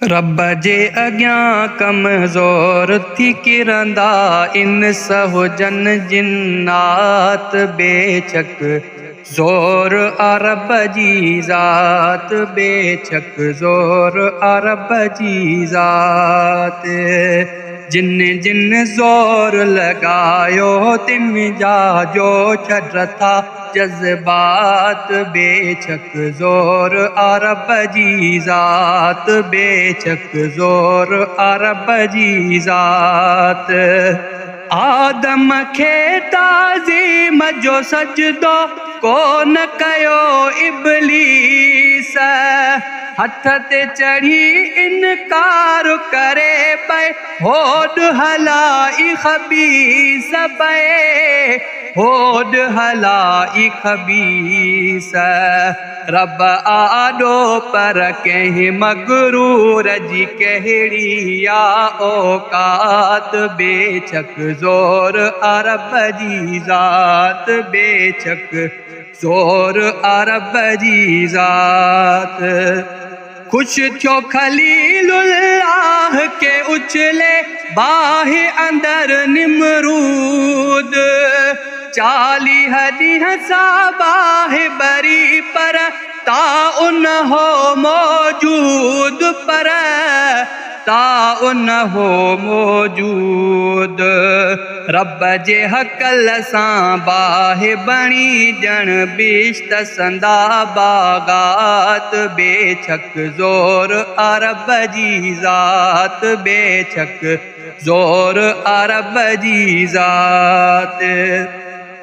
रब जे अॻियां कमज़ोर थी किरंदा इंस हुजनि जिन्नात बेशक ज़ोर अरब जी ज़ात बेशक ज़ोर अरब जी ज़ात जिन जिन ज़ोर लगायो तिन जा जो छॾ था जज़्बात बेशक ज़ोर अरब जी ज़ात बेशक ज़ोर अरब जी ज़ात आदम खे ताज़ीम जो सजदो कोन कयो इब्लीस हथ ते चढ़ी इनकार करे पए होड हलाई खबीस पए होड हलाई खबीस रब आॾो पर कंहिं मगरूर जी कहिड़ी या औकात बेशक ज़ोर अरब जी ज़ात बेशक ज़ोर अरब जी ज़ात खुश थियो खलीलुल्लाह के उछले बाहि अंदर निमरूद 40 ॾींहं साबाहि बरी पर ता उन हो मौजूद पर ता उन हो मौजूद रब जे हकल सां बाहि बणी ॼण बिश्त संदा बागात बेशक ज़ोर अरब जी ज़ात बेशक ज़ोर अरब जी ज़ात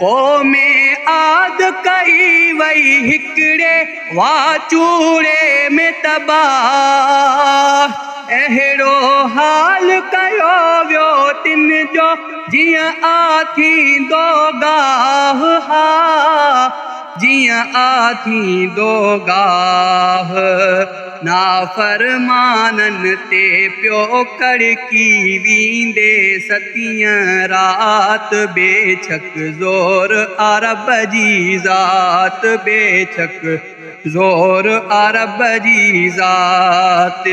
क़ौमे आद कई वई हिकिड़े वाचूड़े में तबाह अहिड़ो हाल कयो वियो तिन जो जीअं आथींदो गाह जीअं आथींदो गाह नाफ़रमाननि ते पियो कड़की वींदे सतीं रात बेशक ज़ोर अरब जी ज़ात बेशक ज़ोर अरब जी ज़ात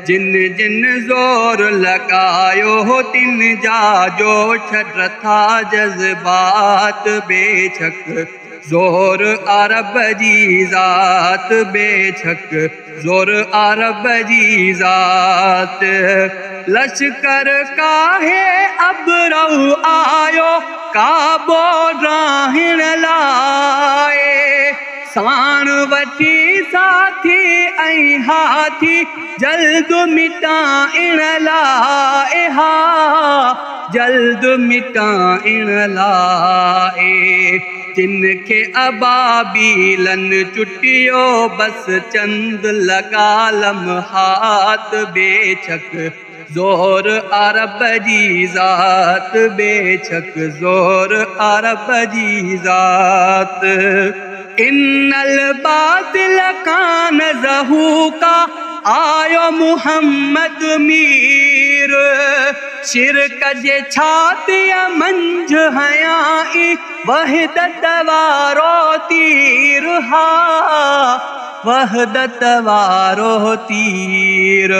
जिन जिन ज़ोर लगायो तिन जा जो छॾ था जज़्बात बेशक ज़ोर अरब जी ज़ात बेशक ज़ोर अरब जी ज़ात लश्कर काहे अबरऊ आयो काबो राहिण लाए साण वठी साथी ऐं हाथी जल्द मिटाइण लाए जल्द मिटाइण लाए जिन खे अबाबीलन चुटियो बस चंद लगा लम्हात बेशक ज़ोर अरब जी ज़ात बेशक ज़ोर अरब जी ज़ात इन्नल बातिल कान ज़हूका आयो मुहम्मद मीर शिरक जे छातीअ मंझ हयाई वहदत वारो तीर वहदत वारो तीर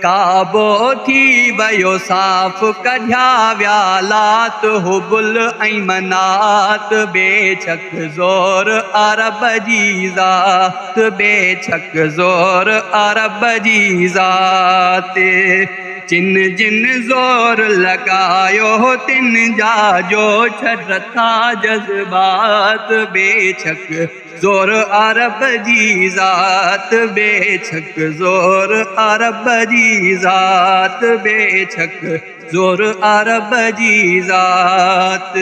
काबो थी वयो साफ़ कढिया विया लात हुबुल ऐं मनात बेशक ज़ोर अरब जी ज़ात बेशक ज़ोर अरब जी ज़ात जिन जिन ज़ोर लगायो तिन जा जो छॾ था जज़्बात बेशक ज़ोर अरब जी ज़ात बेशक ज़ोर अरब जी ज़ात बेशक ज़ोर अरब जी ज़ात।